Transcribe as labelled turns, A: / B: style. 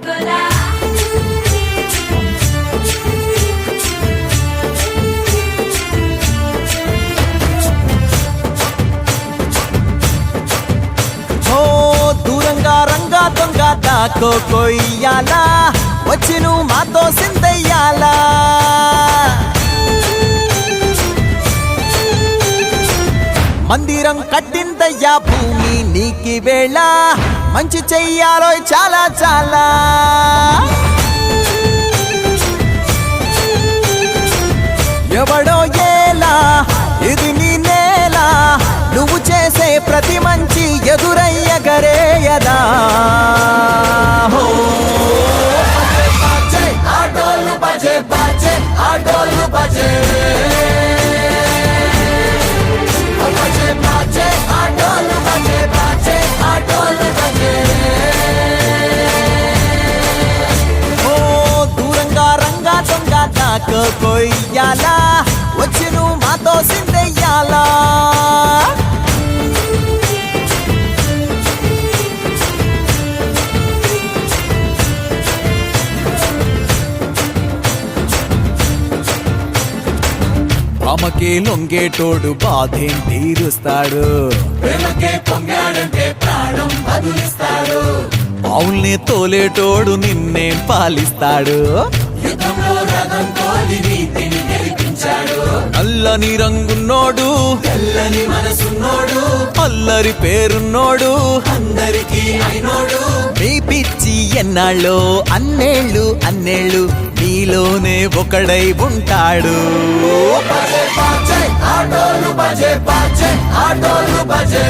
A: గోలా
B: దూరంగా రంగా దొంగ దాకో కొయ్యాలా వచ్చి నువ్వు మాతో సిందయ్యాలా మందిరం కట్టిందయ్యా భూమి నీకి వేళ మంచి చెయ్యాలో చాలా చాలా ఎవడో ఏలా ఇది నీ నేల నువ్వు చేసే ప్రతి మంచి ఎదురయ్యగరేయదా ఆటోలు బజే బజే ఆటోలు బజే బజే బజే ఆటోలు బజే బజే ఆటోలు బజే దూరంగా రంగా దొంగ దాకో కొయ్యాలా వచ్చి నువ్వు మాతో సిందెయ్యాలా ఆమెకే లొంగేటోడు బాధేం తీరుస్తాడు ఆవుల్ని తోలేటోడు నిన్నేం పాలిస్తాడు నల్లని రంగున్నోడు తెల్లని మనసున్నోడు అల్లరి పేరున్నోడు అందరికీ అయినోడు మీ పిచ్చి ఎన్నాళ్ళో అన్నేళ్ళు అన్నేళ్ళు నీలోనే ఒకడై ఉంటాడు ఆటోలు బజే బజే ఆటోలు బజే